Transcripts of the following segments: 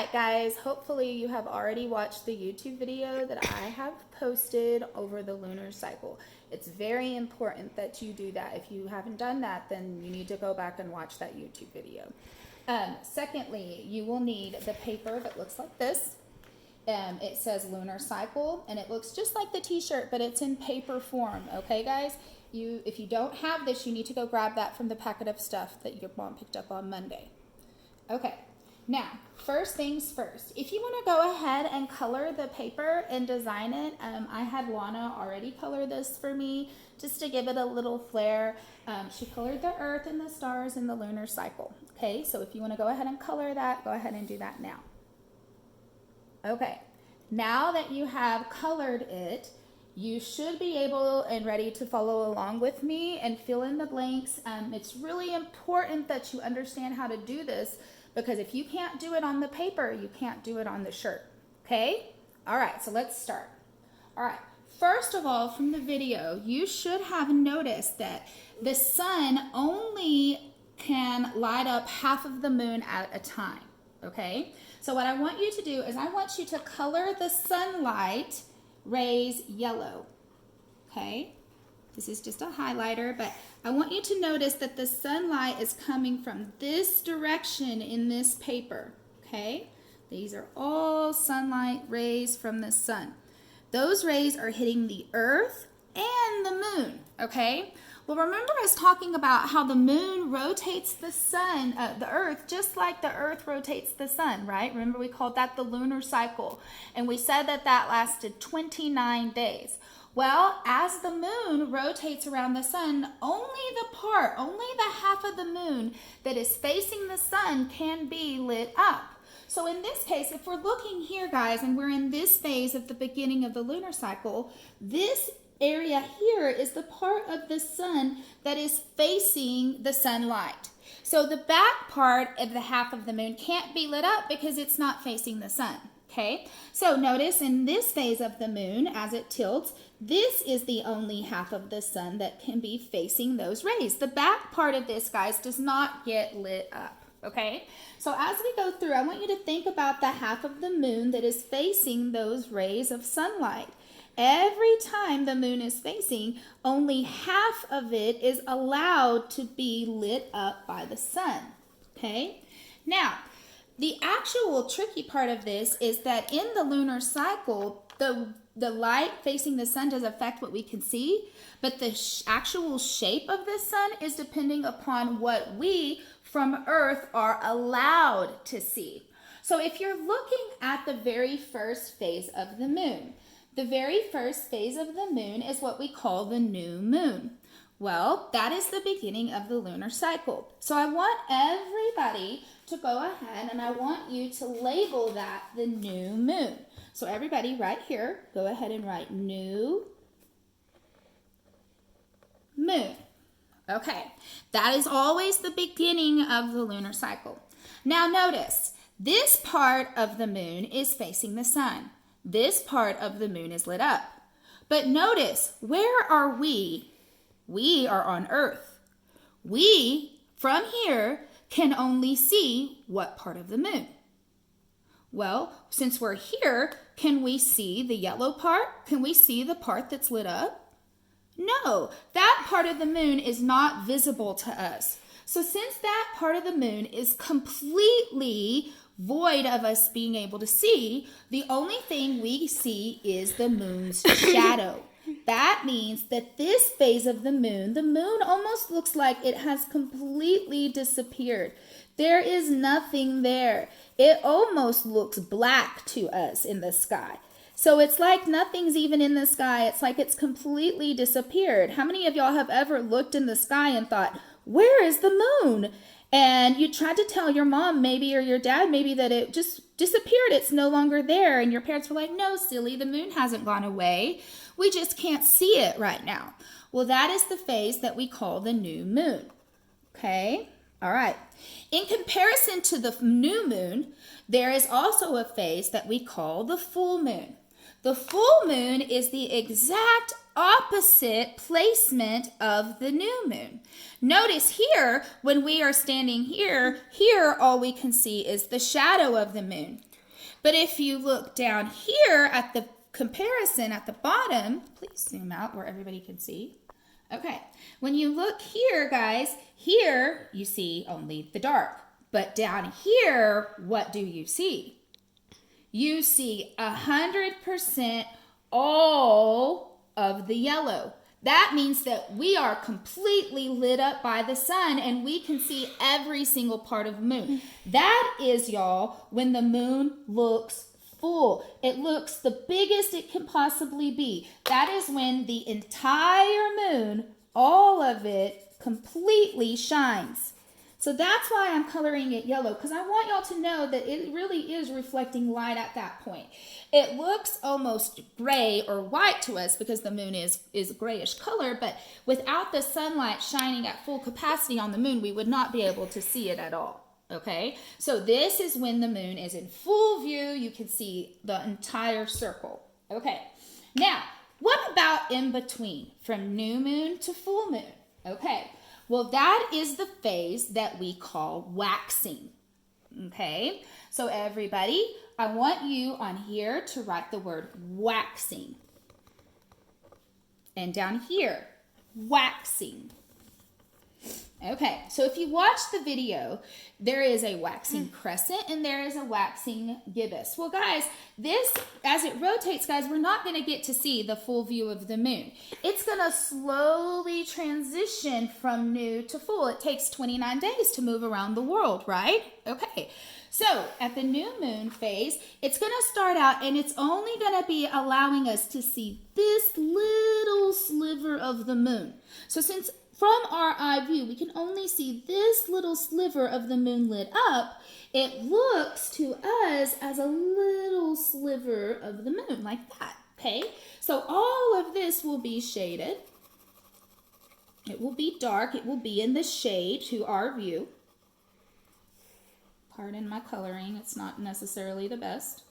right, guys, hopefully you have already watched the YouTube video that I have posted over the lunar cycle. It's very important that you do that. If you haven't done that, then you need to go back and watch that YouTube video. Secondly, you will need the paper that looks like this. It says lunar cycle, and it looks just like the t-shirt, but it's in paper form. Okay, guys? If you don't have this, you need to go grab that from the packet of stuff that your mom picked up on Monday. Okay. Now, first things first, if you want to go ahead and color the paper and design it, I had Lana already color this for me just to give it a little flair. She colored the earth and the stars in the lunar cycle. Okay, so if you want to go ahead and color that, go ahead and do that now. Okay, now that you have colored it, you should be able and ready to follow along with me and fill in the blanks. It's really important that you understand how to do this, because if you can't do it on the paper, you can't do it on the shirt, okay? All right, so let's start. All right, first of all, from the video, you should have noticed that the sun only can light up half of the moon at a time, okay? So what I want you to do is I want you to color the sunlight rays yellow, okay? This is just a highlighter, but I want you to notice that the sunlight is coming from this direction in this paper, okay? These are all sunlight rays from the sun. Those rays are hitting the earth and the moon, okay? Well, remember I was talking about how the moon rotates the sun, the earth, just like the earth rotates the sun, right? Remember we called that the lunar cycle, and we said that that lasted 29 days. Well, as the moon rotates around the sun, only the half of the moon that is facing the sun can be lit up. So in this case, if we're looking here, guys, and we're in this phase of the beginning of the lunar cycle, this area here is the part of the sun that is facing the sunlight. So the back part of the half of the moon can't be lit up because it's not facing the sun. Okay, so notice in this phase of the moon, as it tilts, this is the only half of the sun that can be facing those rays. The back part of this, guys, does not get lit up. Okay, so as we go through, I want you to think about the half of the moon that is facing those rays of sunlight. Every time the moon is facing, only half of it is allowed to be lit up by the sun. Okay, now, the actual tricky part of this is that in the lunar cycle, the light facing the sun does affect what we can see, but the actual shape of the sun is depending upon what we from Earth are allowed to see. So if you're looking at the very first phase of the moon, the very first phase of the moon is what we call the new moon. Well, that is the beginning of the lunar cycle. So I want everybody to go ahead and I want you to label that the new moon. So everybody right here, go ahead and write new moon. Okay, that is always the beginning of the lunar cycle. Now notice, this part of the moon is facing the sun. This part of the moon is lit up. But notice, where are we? We are on Earth. We, from here, can only see what part of the moon? Well, since we're here, can we see the yellow part? Can we see the part that's lit up? No, that part of the moon is not visible to us. So since that part of the moon is completely void of us being able to see, the only thing we see is the moon's shadow. That means that this phase of the moon almost looks like it has completely disappeared. There is nothing there. It almost looks black to us in the sky. So it's like nothing's even in the sky. It's like it's completely disappeared. How many of y'all have ever looked in the sky and thought, where is the moon? And you tried to tell your mom maybe or your dad maybe that it just disappeared. It's no longer there. And your parents were like, no, silly, the moon hasn't gone away. We just can't see it right now. Well, that is the phase that we call the new moon. Okay? All right. In comparison to the new moon, there is also a phase that we call the full moon. The full moon is the exact opposite placement of the new moon. Notice here, when we are standing here all we can see is the shadow of the moon. But if you look down here at the comparison at the bottom, please zoom out where everybody can see. Okay, when you look here, guys, here you see only the dark. But down here, what do you see? You see 100% all of the yellow. That means that we are completely lit up by the sun and we can see every single part of the moon. That is, y'all, when the moon looks full. It looks the biggest it can possibly be. That is when the entire moon, all of it, completely shines. So that's why I'm coloring it yellow, because I want y'all to know that it really is reflecting light at that point. It looks almost gray or white to us because the moon is a grayish color, but without the sunlight shining at full capacity on the moon, we would not be able to see it at all. Okay, so this is when the moon is in full view. You can see the entire circle. Okay, now what about in between from new moon to full moon? Okay, well, that is the phase that we call waxing. Okay, so everybody, I want you on here to write the word waxing. And down here, waxing. Okay, so if you watch the video, there is a waxing crescent and there is a waxing gibbous. Well, guys, this, as it rotates, guys, we're not going to get to see the full view of the moon. It's going to slowly transition from new to full. It takes 29 days to move around the world, right? Okay, so at the new moon phase, it's going to start out and it's only going to be allowing us to see this little sliver of the moon. So since from our eye view, we can only see this little sliver of the moon lit up. It looks to us as a little sliver of the moon, like that, okay? So all of this will be shaded. It will be dark. It will be in the shade to our view. Pardon my coloring. It's not necessarily the best.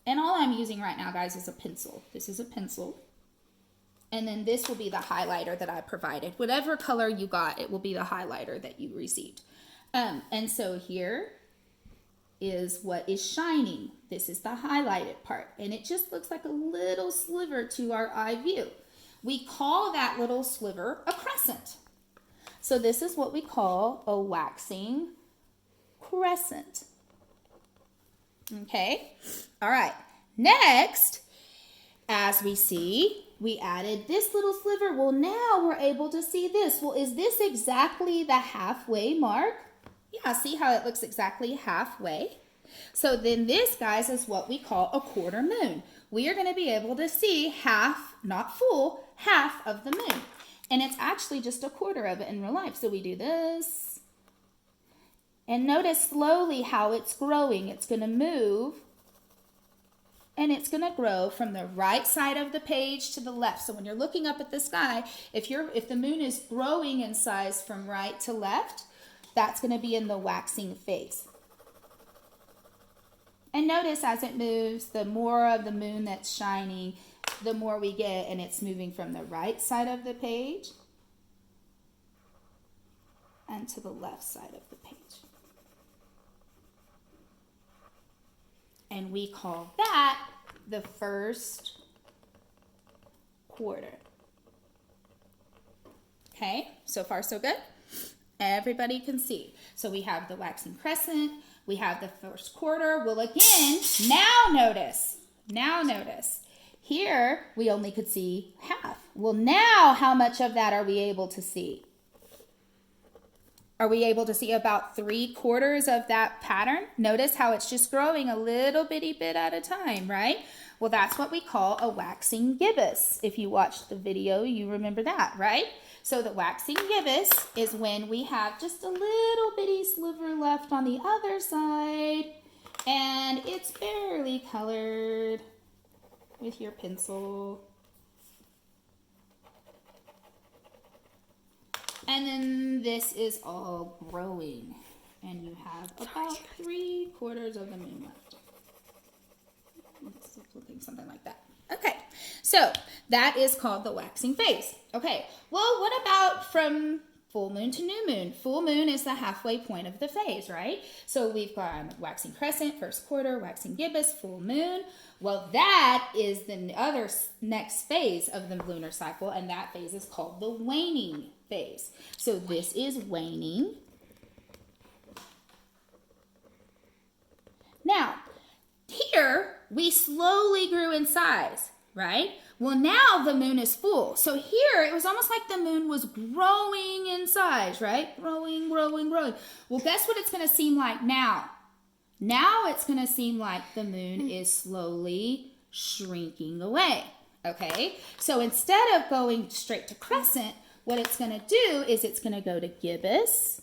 And all I'm using right now, guys, is a pencil. This is a pencil. And then this will be the highlighter that I provided. Whatever color you got, it will be the highlighter that you received. And so here is what is shining. This is the highlighted part. And it just looks like a little sliver to our eye view. We call that little sliver a crescent. So this is what we call a waxing crescent. Okay? All right. Next, as we see, we added this little sliver. Well, now we're able to see this. Well, is this exactly the halfway mark? Yeah, see how it looks exactly halfway? So then this, guys, is what we call a quarter moon. We are going to be able to see half, not full, half of the moon. And it's actually just a quarter of it in real life. So we do this. And notice slowly how it's growing. It's going to move. And it's going to grow from the right side of the page to the left. So when you're looking up at the sky, if the moon is growing in size from right to left, that's going to be in the waxing phase. And notice as it moves, the more of the moon that's shining, the more we get, and it's moving from the right side of the page and to the left side of the page. And we call that the first quarter. Okay, so far so good? Everybody can see. So we have the waxing crescent, we have the first quarter. Well, again, now notice, here we only could see half. Well, now how much of that are we able to see? Are we able to see about 3/4 of that pattern? Notice how it's just growing a little bitty bit at a time, right? Well, that's what we call a waxing gibbous. If you watched the video, you remember that, right? So the waxing gibbous is when we have just a little bitty sliver left on the other side, and it's barely colored with your pencil. And then this is all growing. And you have about 3/4 of the moon left. It's looking something like that. Okay, so that is called the waxing phase. Okay, well, what about from full moon to new moon. Full moon is the halfway point of the phase, right? So we've got waxing crescent, first quarter, waxing gibbous, full moon. Well, that is the other next phase of the lunar cycle, and that phase is called the waning phase. So this is waning. Now, here we slowly grew in size, right? Well, now the moon is full. So here it was almost like the moon was growing in size, right? Growing, growing, growing. Well, guess what it's going to seem like now? Now it's going to seem like the moon is slowly shrinking away, okay? So instead of going straight to crescent, what it's going to do is it's going to go to gibbous.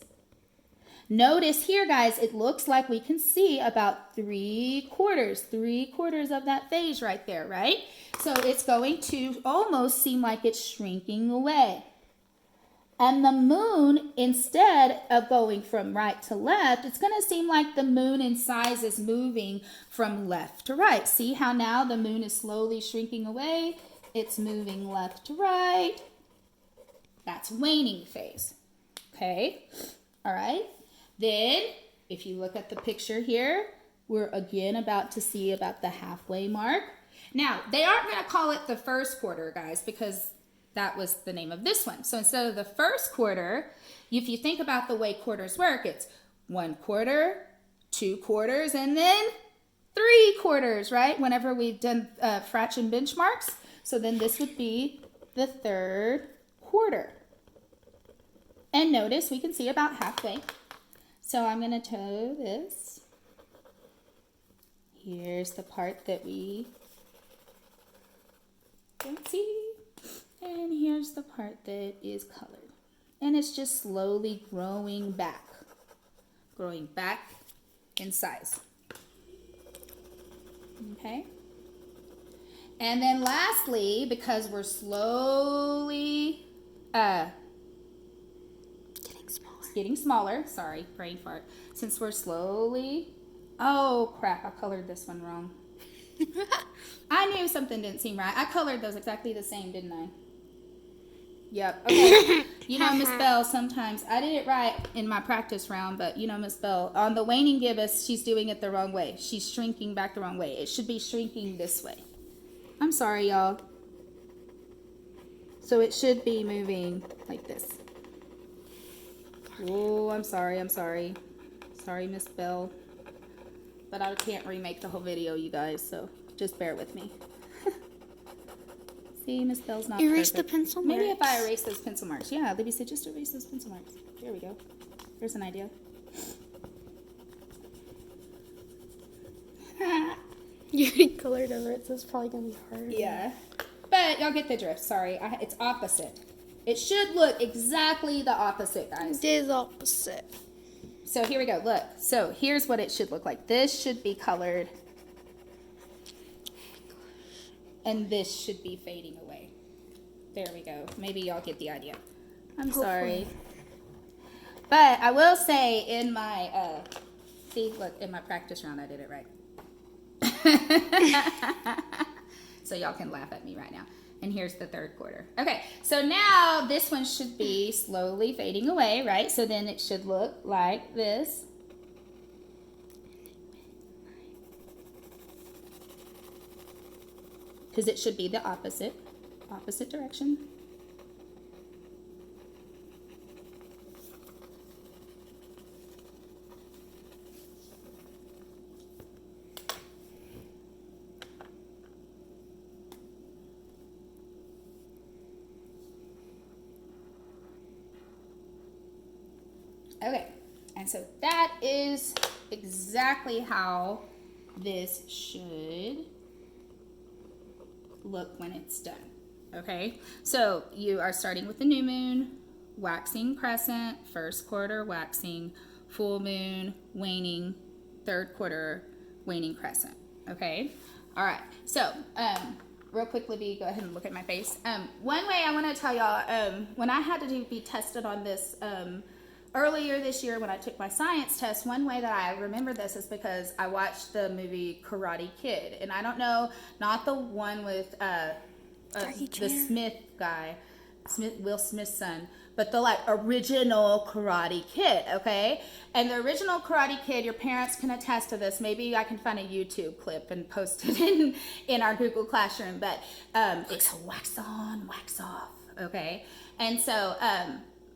Notice here, guys, it looks like we can see about 3/4 of that phase right there, right? So it's going to almost seem like it's shrinking away. And the moon, instead of going from right to left, it's going to seem like the moon in size is moving from left to right. See how now the moon is slowly shrinking away? It's moving left to right. That's waning phase. Okay? All right? Then, if you look at the picture here, we're again about to see about the halfway mark. Now, they aren't going to call it the first quarter, guys, because that was the name of this one. So instead of the first quarter, if you think about the way quarters work, it's 1/4, 2/4, and then 3/4, right? Whenever we've done fraction benchmarks. So then this would be the third quarter. And notice we can see about halfway. So I'm going to toe this. Here's the part that we don't see. And here's the part that is colored. And it's just slowly growing back in size. Okay? And then lastly, because we're slowly getting smaller, sorry, brain fart. Since we're slowly, oh crap, I colored this one wrong. I knew something didn't seem right. I colored those exactly the same, didn't I? Yep. Okay. You know, Miss Bell, sometimes I did it right in my practice round, but you know, Miss Bell, on the waning gibbous, she's doing it the wrong way. She's shrinking back the wrong way. It should be shrinking this way. I'm sorry, y'all. So it should be moving like this. Oh, I'm sorry. Sorry, Miss Bell. But I can't remake the whole video, you guys, so just bear with me. See, Miss Bell's not Erase perfect. the pencil marks. Maybe if I erase those pencil marks. Yeah, Libby said just erase those pencil marks. There we go. There's an idea. You already colored over it, so it's probably going to be hard. Yeah. But y'all get the drift. Sorry. It's opposite. It should look exactly the opposite, guys. It is opposite. So here we go. Look. So here's what it should look like. This should be colored. And this should be fading away. There we go. Maybe y'all get the idea. I'm sorry. But I will say in my, see, look, in my practice round, I did it right. So y'all can laugh at me right now. And here's the third quarter. Okay, so now this one should be slowly fading away, right? So then it should look like this. Because it should be the opposite direction. Okay, and so that is exactly how this should look when it's done. Okay, so you are starting with the new moon, waxing crescent, first quarter waxing, full moon, waning, third quarter, waning crescent. Okay, all right, so real quick, Libby, go ahead and look at my face. One way I want to tell y'all, when I had to be tested on this earlier this year when I took my science test, one way that I remember this is because I watched the movie Karate Kid. And I don't know, not the one with the Smith guy, Will Smith's son, but the like original Karate Kid, okay? And the original Karate Kid, your parents can attest to this. Maybe I can find a YouTube clip and post it in our Google Classroom, but it's wax on, wax off, okay? And so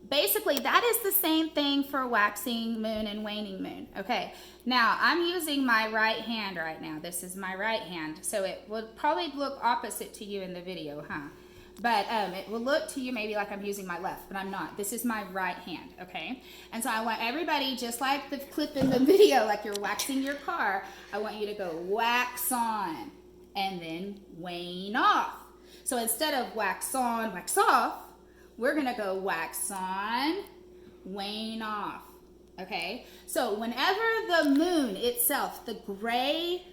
basically that is the same thing for waxing moon and waning moon, okay? Now I'm using my right hand right now. This is my right hand, so it will probably look opposite to you in the video, huh? But it will look to you maybe like I'm using my left, but I'm not. This is my right hand, okay? And so I want everybody, just like the clip in the video, like you're waxing your car, I want you to go wax on and then wane off. So instead of wax on, wax off, we're gonna go wax on, wane off, okay? So whenever the moon itself, the gray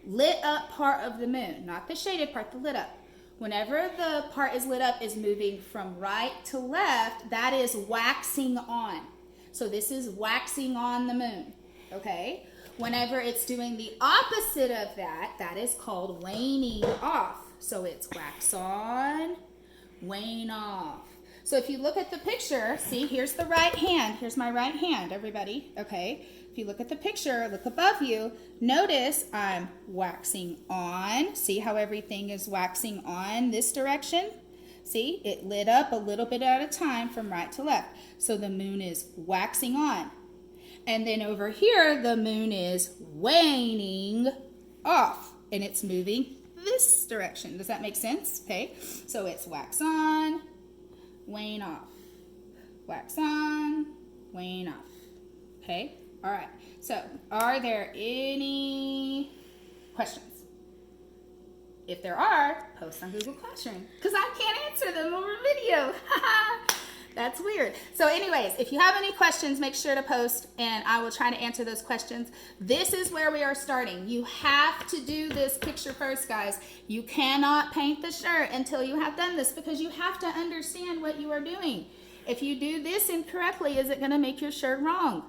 lit up part of the moon, not the shaded part, the lit up, whenever the part is lit up is moving from right to left, that is waxing on. So this is waxing on the moon, okay? Whenever it's doing the opposite of that, that is called waning off. So it's wax on, wane off. So if you look at the picture, see, here's the right hand. Here's my right hand, everybody, okay? If you look at the picture, look above you, notice I'm waxing on. See how everything is waxing on this direction? See, it lit up a little bit at a time from right to left. So the moon is waxing on. And then over here, the moon is waning off. And it's moving this direction. Does that make sense? Okay, so it's wax on, wane off. Wax on, wane off. Okay? All right, so are there any questions? If there are, post on Google Classroom, because I can't answer them over video. That's weird. So anyways, if you have any questions, make sure to post and I will try to answer those questions. This is where we are starting. You have to do this picture first, guys. You cannot paint the shirt until you have done this because you have to understand what you are doing. If you do this incorrectly, is it going to make your shirt wrong?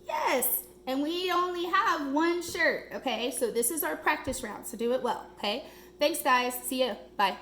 Yes, and we only have one shirt, okay? So this is our practice round, so do it well, okay? Thanks, guys. See you. Bye.